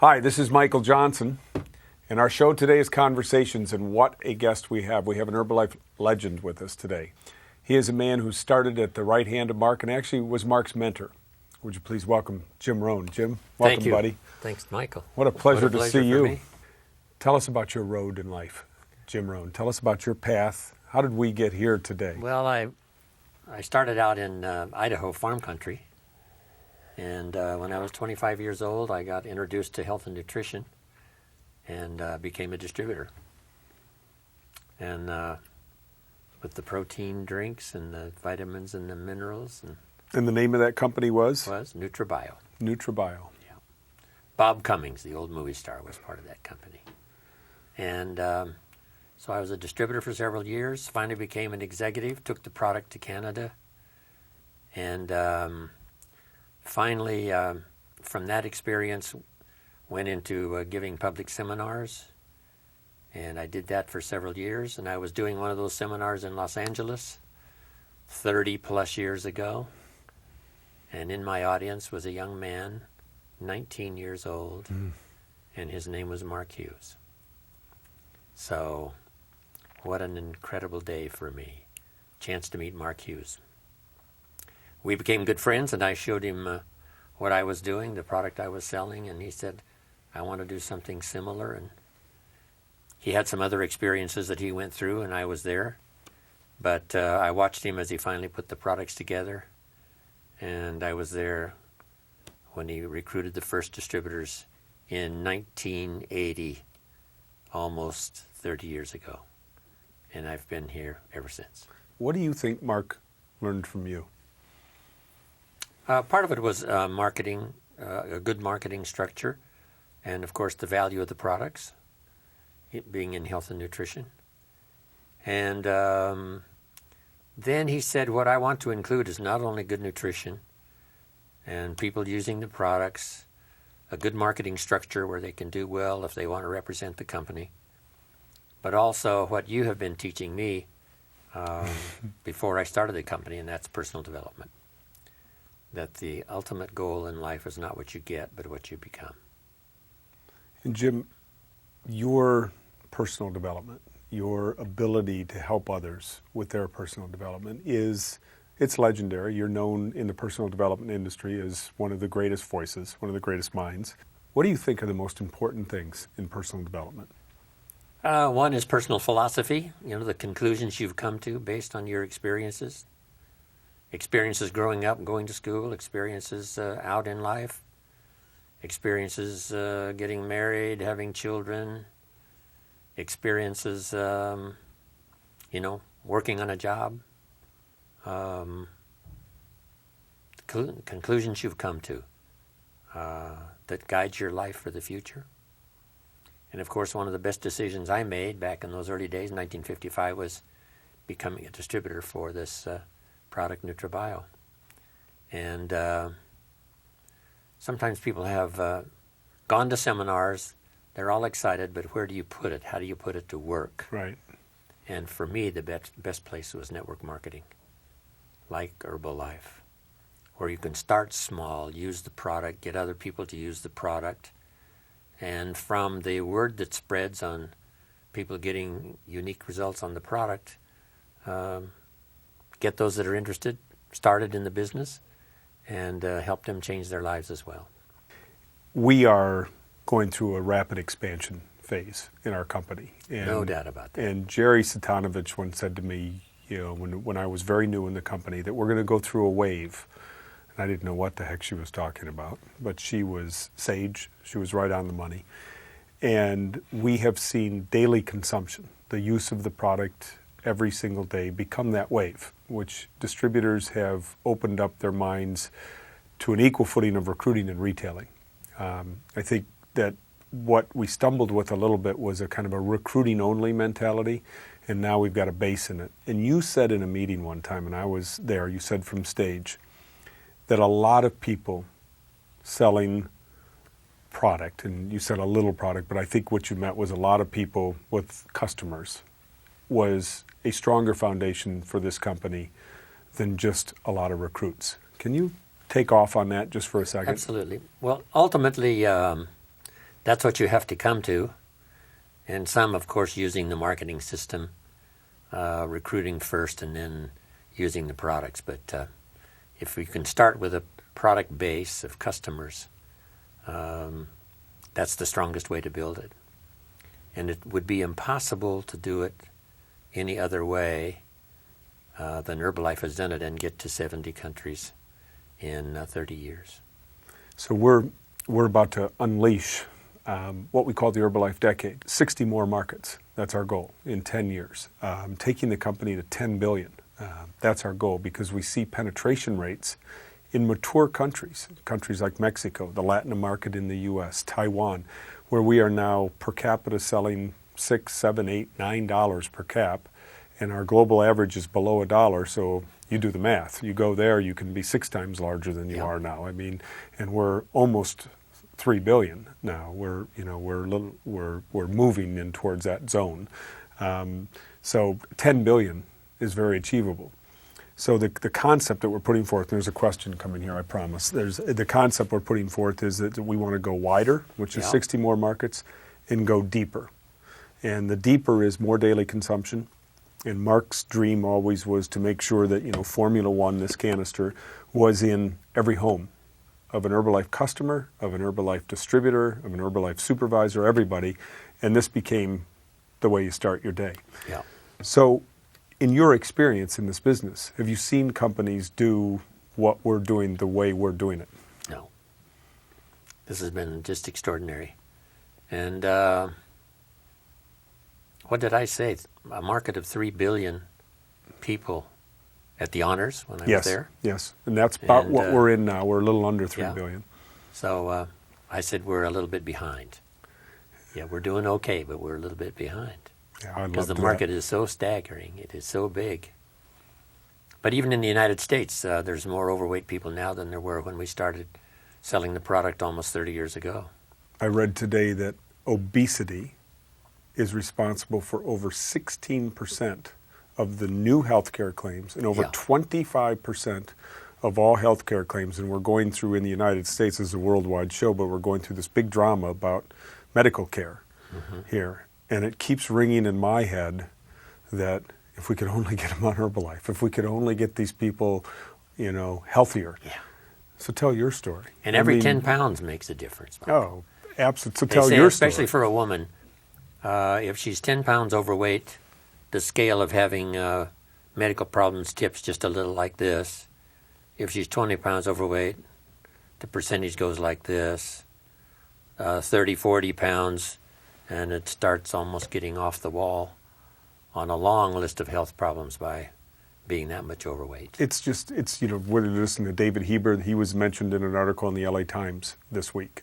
Hi, this is Michael Johnson, and our show today is Conversations, and what a guest we have. We have an Herbalife legend with us today. He is a man who started at the right hand of Mark and actually was Mark's mentor. Would you please welcome Jim Rohn? Jim, welcome, Thank you. buddy. Thanks, Michael. What a pleasure to see you. Me. Tell us about your road in life, Jim Rohn. Tell us about your path. How did we get here today? Well, I started out in Idaho farm country, and when I was 25 years old, I got introduced to health and nutrition and became a distributor. And with the protein drinks and the vitamins and the minerals. And the name of that company was? Was NutriBio. NutriBio. Yeah. Bob Cummings, the old movie star, was part of that company. And so I was a distributor for several years, finally became an executive, took the product to Canada, and finally, from that experience, went into giving public seminars. And I did that for several years, and I was doing one of those seminars in Los Angeles 30 plus years ago. And in my audience was a young man, 19 years old, and his name was Mark Hughes. So, what an incredible day for me. Chance to meet Mark Hughes. We became good friends, and I showed him what I was doing, the product I was selling, and he said, I want to do something similar. And he had some other experiences that he went through, and I was there. But I watched him as he finally put the products together, and I was there when he recruited the first distributors in 1980, almost 30 years ago. And I've been here ever since. What do you think Mark learned from you? Part of it was marketing, a good marketing structure, and of course the value of the products, it being in health and nutrition. And then he said, what I want to include is not only good nutrition and people using the products, a good marketing structure where they can do well if they want to represent the company, but also what you have been teaching me before I started the company, and that's personal development. That the ultimate goal in life is not what you get, but what you become. And Jim, your personal development, your ability to help others with their personal development it's legendary. You're known in the personal development industry as one of the greatest voices, one of the greatest minds. What do you think are the most important things in personal development? One is personal philosophy, the conclusions you've come to based on your experiences. Experiences growing up and going to school, experiences out in life, experiences getting married, having children, experiences, working on a job, conclusions you've come to that guide your life for the future. And of course, one of the best decisions I made back in those early days, 1955, was becoming a distributor for this product, NutriBio. And sometimes people have gone to seminars, they're all excited, but where do you put it? How do you put it to work? Right. And for me, the best place was network marketing, like Herbalife, where you can start small, use the product, get other people to use the product, and from the word that spreads on people getting unique results on the product, get those that are interested started in the business and help them change their lives as well. We are going through a rapid expansion phase in our company. And, no doubt about that. And Jerry Satanovich once said to me, when I was very new in the company, that we're going to go through a wave. And I didn't know what the heck she was talking about, but she was sage. She was right on the money. And we have seen daily consumption, the use of the product every single day, become that wave, which distributors have opened up their minds to an equal footing of recruiting and retailing. I think that what we stumbled with a little bit was a kind of a recruiting-only mentality, and now we've got a base in it. And you said in a meeting one time, and I was there, you said from stage, that a lot of people selling product, and you said a little product, but I think what you meant was a lot of people with customers, was a stronger foundation for this company than just a lot of recruits. Can you take off on that just for a second? Absolutely. Well, ultimately, that's what you have to come to. And some, of course, using the marketing system, recruiting first and then using the products. But if we can start with a product base of customers, that's the strongest way to build it. And it would be impossible to do it any other way than Herbalife has done it and get to 70 countries in 30 years. So we're about to unleash what we call the Herbalife decade, 60 more markets. That's our goal in 10 years. Taking the company to 10 billion. That's our goal because we see penetration rates in mature countries like Mexico, the Latin market in the U.S., Taiwan, where we are now per capita selling $6, $7, $8, $9 per cap, and our global average is below $1. So you do the math. You go there, you can be 6 times larger than you are now. I mean, and we're almost 3 billion now. We're moving in towards that zone. So 10 billion is very achievable. So the concept that we're putting forth, there's a question coming here, I promise. The concept we're putting forth is that we want to go wider, which is 60 more markets, and go deeper. And the deeper is more daily consumption. And Mark's dream always was to make sure that, Formula One, this canister, was in every home of an Herbalife customer, of an Herbalife distributor, of an Herbalife supervisor, everybody. And this became the way you start your day. Yeah. So in your experience in this business, have you seen companies do what we're doing the way we're doing it? No. This has been just extraordinary. And what did I say? A market of 3 billion people at the honors when I was there. Yes, and that's about what we're in now. We're a little under 3 billion. So I said we're a little bit behind. Yeah, we're doing okay, but we're a little bit behind. Yeah, because the market is so staggering. It is so big. But even in the United States, there's more overweight people now than there were when we started selling the product almost 30 years ago. I read today that obesity is responsible for over 16% of the new healthcare claims and over 25% of all healthcare claims. And we're going through in the United States, as a worldwide show, but we're going through this big drama about medical care here. And it keeps ringing in my head that if we could only get them on Herbalife, if we could only get these people, healthier. Yeah. So tell your story. And every 10 pounds makes a difference. Oh, absolutely. So they tell say, your especially story. for a woman, if she's 10 pounds overweight, the scale of having medical problems tips just a little like this. If she's 20 pounds overweight, the percentage goes like this. 30, 40 pounds, and it starts almost getting off the wall on a long list of health problems by being that much overweight. It's we're listening to David Heber. He was mentioned in an article in the LA Times this week,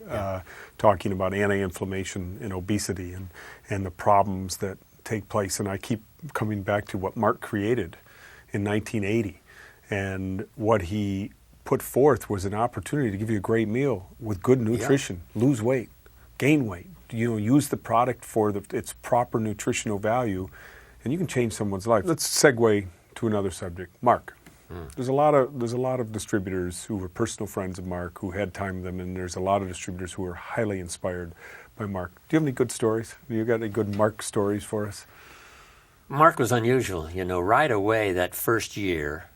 talking about anti-inflammation and obesity and the problems that take place. And I keep coming back to what Mark created in 1980. And what he put forth was an opportunity to give you a great meal with good nutrition, lose weight, gain weight, use the product for its proper nutritional value, and you can change someone's life. Let's segue to another subject. Mark. There's a lot of distributors who were personal friends of Mark who had time with them, and there's a lot of distributors who are highly inspired by Mark. Do you have any good stories? You got any good Mark stories for us? Mark was unusual. Right away that first year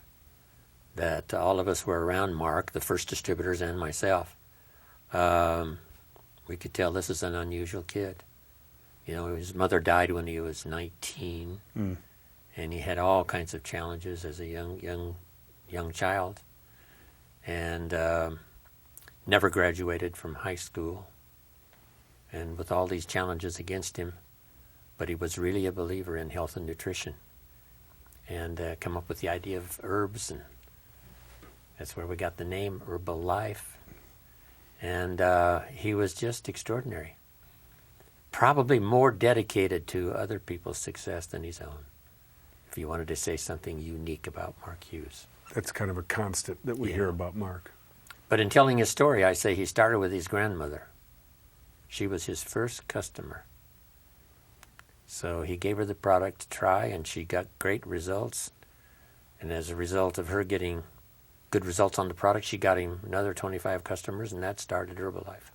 that all of us were around Mark, the first distributors and myself, we could tell this is an unusual kid. His mother died when he was 19, and he had all kinds of challenges as a young child, and never graduated from high school, and with all these challenges against him, but he was really a believer in health and nutrition, and come up with the idea of herbs, and that's where we got the name Herbalife. And he was just extraordinary. Probably more dedicated to other people's success than his own, if you wanted to say something unique about Mark Hughes. That's kind of a constant that we hear about Mark. But in telling his story, I say he started with his grandmother. She was his first customer. So he gave her the product to try, and she got great results. And as a result of her getting good results on the product, she got him another 25 customers, and that started Herbalife.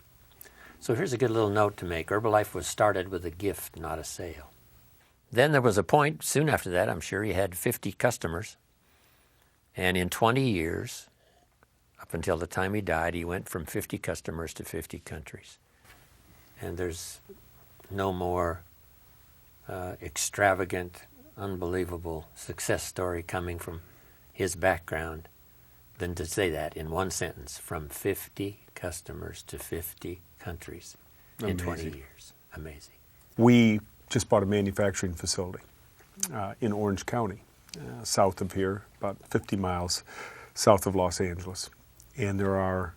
So here's a good little note to make. Herbalife was started with a gift, not a sale. Then there was a point, soon after that, I'm sure he had 50 customers. And in 20 years, up until the time he died, he went from 50 customers to 50 countries. And there's no more extravagant, unbelievable success story coming from his background than to say that in one sentence, from 50 customers to 50 countries in 20 years. Amazing. We just bought a manufacturing facility in Orange County, south of here, about 50 miles south of Los Angeles. And there are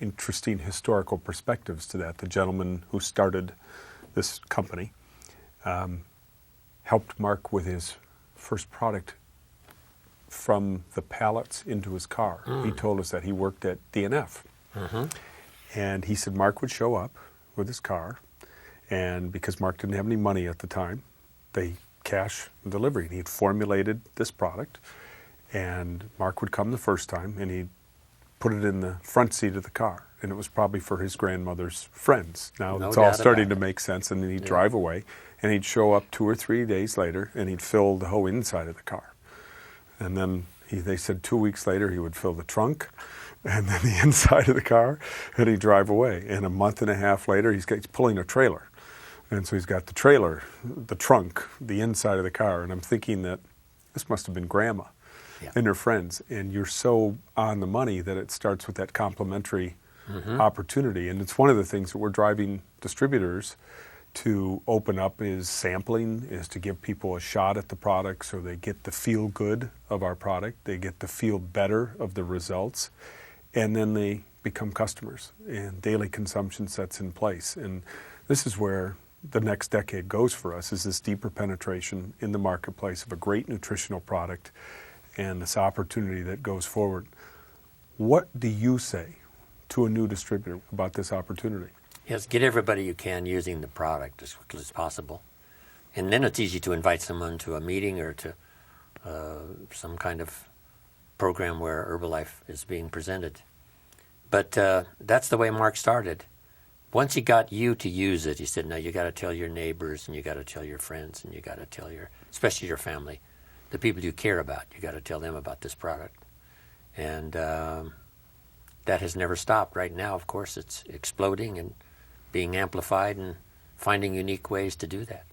interesting historical perspectives to that. The gentleman who started this company helped Mark with his first product from the pallets into his car. He told us that he worked at DNF. And he said Mark would show up with his car, and because Mark didn't have any money at the time, they cash delivery. And he had formulated this product, and Mark would come the first time, and he'd put it in the front seat of the car. And it was probably for his grandmother's friends. Now No it's all doubt starting about to it. make sense, and then he'd drive away, and he'd show up 2 or 3 days later, and he'd fill the whole inside of the car. And then they said 2 weeks later he would fill the trunk and then the inside of the car, and he'd drive away. And a month and a half later, he's pulling a trailer. And so he's got the trailer, the trunk, the inside of the car. And I'm thinking that this must have been Grandma and her friends. And you're so on the money that it starts with that complementary opportunity. And it's one of the things that we're driving distributors to open up is sampling, is to give people a shot at the product so they get the feel good of our product, they get the feel better of the results, and then they become customers and daily consumption sets in place. And this is where the next decade goes for us, is this deeper penetration in the marketplace of a great nutritional product and this opportunity that goes forward. What do you say to a new distributor about this opportunity? Yes, get everybody you can using the product as quickly as possible. And then it's easy to invite someone to a meeting or to some kind of program where Herbalife is being presented. But that's the way Mark started. Once he got you to use it, he said, now you got to tell your neighbors, and you got to tell your friends, and you got to tell especially your family, the people you care about, you got to tell them about this product. And that has never stopped. Right now, of course, it's exploding and being amplified and finding unique ways to do that.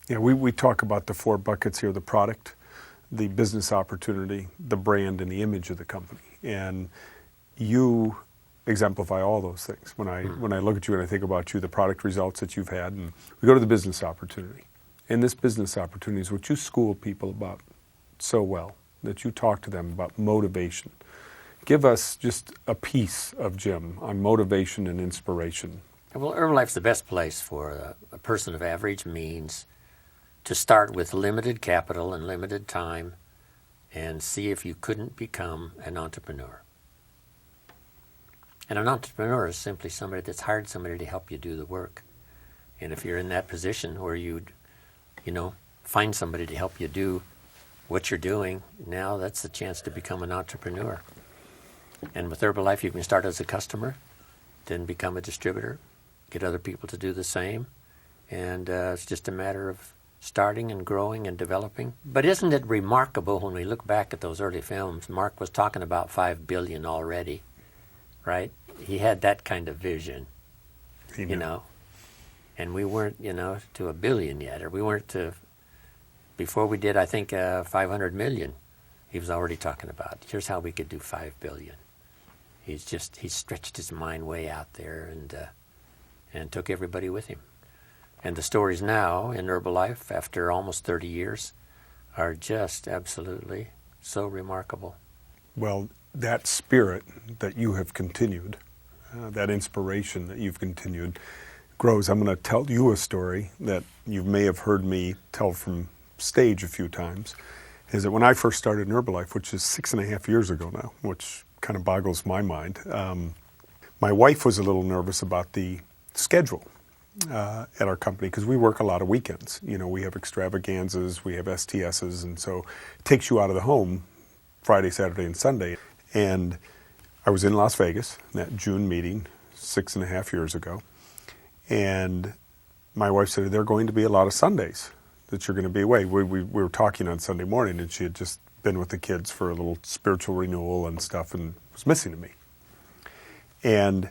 Yeah, we talk about the 4 buckets here: the product, the business opportunity, the brand, and the image of the company. And you exemplify all those things. When I look at you and I think about you, the product results that you've had, and we go to the business opportunity. And this business opportunity is what you school people about so well, that you talk to them about motivation. Give us just a piece of Jim on motivation and inspiration. Well, Herbalife's the best place for a person of average means to start with limited capital and limited time and see if you couldn't become an entrepreneur. And an entrepreneur is simply somebody that's hired somebody to help you do the work. And if you're in that position where you'd, find somebody to help you do what you're doing, now that's the chance to become an entrepreneur. And with Herbalife, you can start as a customer, then become a distributor, get other people to do the same, and it's just a matter of starting and growing and developing. But isn't it remarkable when we look back at those early films? Mark was talking about 5 billion already, right? He had that kind of vision, and we weren't, to 1 billion yet, or we weren't to, before we did, I think, 500 million, he was already talking about, here's how we could do 5 billion. He stretched his mind way out there and took everybody with him. And the stories now in Herbalife, after almost 30 years, are just absolutely so remarkable. Well, that spirit that you have continued, that inspiration that you've continued, grows. I'm going to tell you a story that you may have heard me tell from stage a few times, is that when I first started in Herbalife, which is 6.5 years ago now, which kind of boggles my mind, my wife was a little nervous about the schedule at our company, because we work a lot of weekends. We have extravaganzas, we have STSs, and so it takes you out of the home Friday, Saturday, and Sunday. And I was in Las Vegas, in that June meeting 6.5 years ago, And my wife said, there are going to be a lot of Sundays that you're going to be away. We were talking on Sunday morning, and she had just been with the kids for a little spiritual renewal and stuff and was missing me. And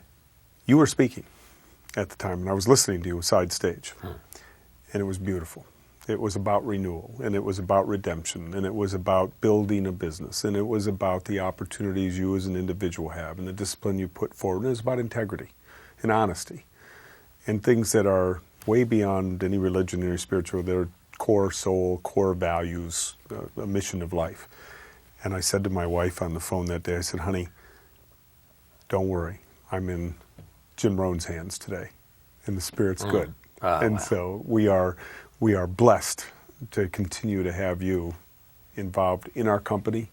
you were speaking at the time, and I was listening to you side stage. And it was beautiful. It was about renewal, and it was about redemption, and it was about building a business, and it was about the opportunities you as an individual have and the discipline you put forward. And it was about integrity and honesty and things that are way beyond any religion or spiritual. They're core soul, core values, a mission of life. And I said to my wife on the phone that day, I said, honey, don't worry. I'm in Jim Rohn's hands today, and the Spirit's good. And so we are blessed to continue to have you involved in our company,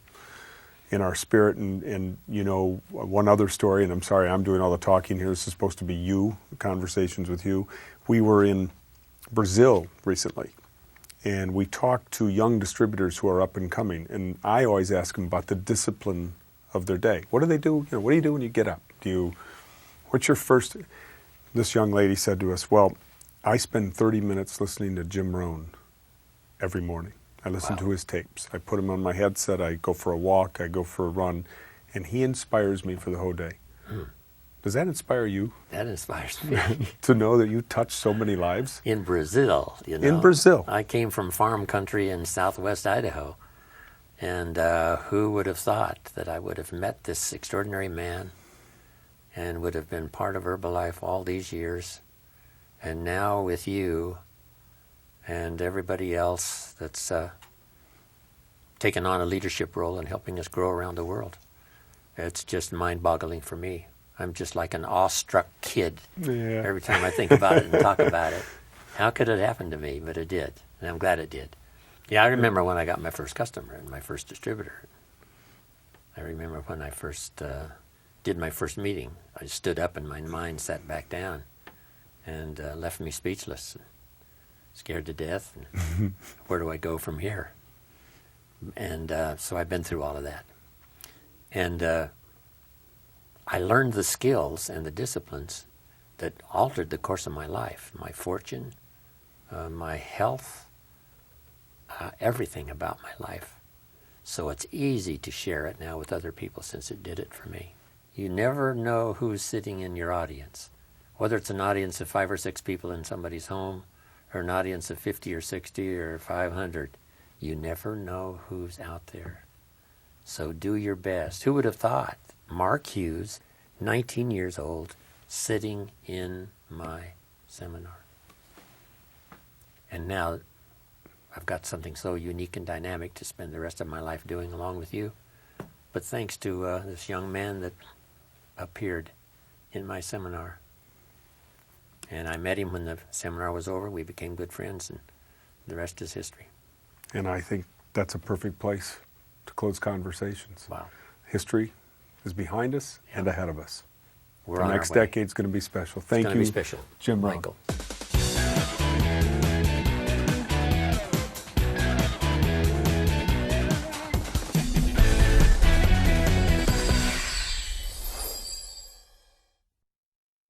in our spirit. And you know, one other story, and I'm sorry I'm doing all the talking here. This is supposed to be you, conversations with you. We were in Brazil recently, and we talked to young distributors who are up and coming. And I always ask them about the discipline of their day. What do they do? You know, what do you do when you get up? What's your first? This young lady said to us, well, I spend 30 minutes listening to Jim Rohn every morning. I listen to his tapes. I put him on my headset. I go for a walk. I go for a run. And he inspires me for the whole day. Does that inspire you? That inspires me. To know that you touch so many lives? In Brazil, you know. In Brazil. I came from farm country in southwest Idaho. And who would have thought that I would have met this extraordinary man and would have been part of Herbalife all these years? And now with you and everybody else that's taken on a leadership role in helping us grow around the world, it's just mind-boggling for me. I'm just like an awestruck kid every time I think about it and talk about it. How could it happen to me? But it did, and I'm glad it did. Yeah, I remember when I got my first customer and my first distributor. I remember when I first did my first meeting. I stood up and my mind sat back down and left me speechless, and scared to death. And where do I go from here? And so I've been through all of that. And I learned the skills and the disciplines that altered the course of my life, my fortune, my health, everything about my life. So it's easy to share it now with other people since it did it for me. You never know who's sitting in your audience. Whether it's an audience of 5 or 6 people in somebody's home, or an audience of 50 or 60 or 500, you never know who's out there. So do your best. Who would have thought? Mark Hughes, 19 years old, sitting in my seminar. And now I've got something so unique and dynamic to spend the rest of my life doing along with you. But thanks to this young man that appeared in my seminar. And I met him when the seminar was over. We became good friends, and the rest is history. And I think that's a perfect place to close conversations. Wow. History is behind us and ahead of us. We're The on next our way. decade's going to be special. Thank It's you, going to be special. Jim Rohn. Michael.